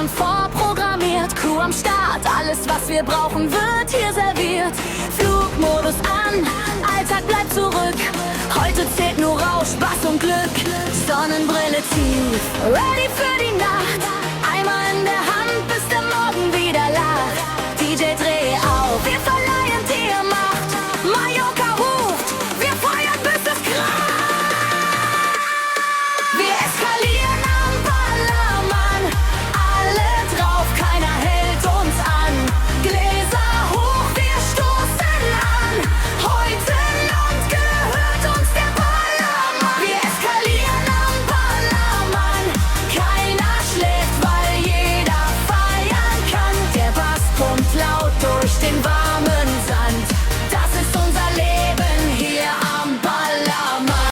schon vorprogrammiert. Crew am Start, alles was wir brauchen wird hier serviert. Flugmodus an, Alltag bleibt zurück. Heute zählt nur Rausch, Spaß und Glück. Sonnenbrille tief, ready für die Nacht.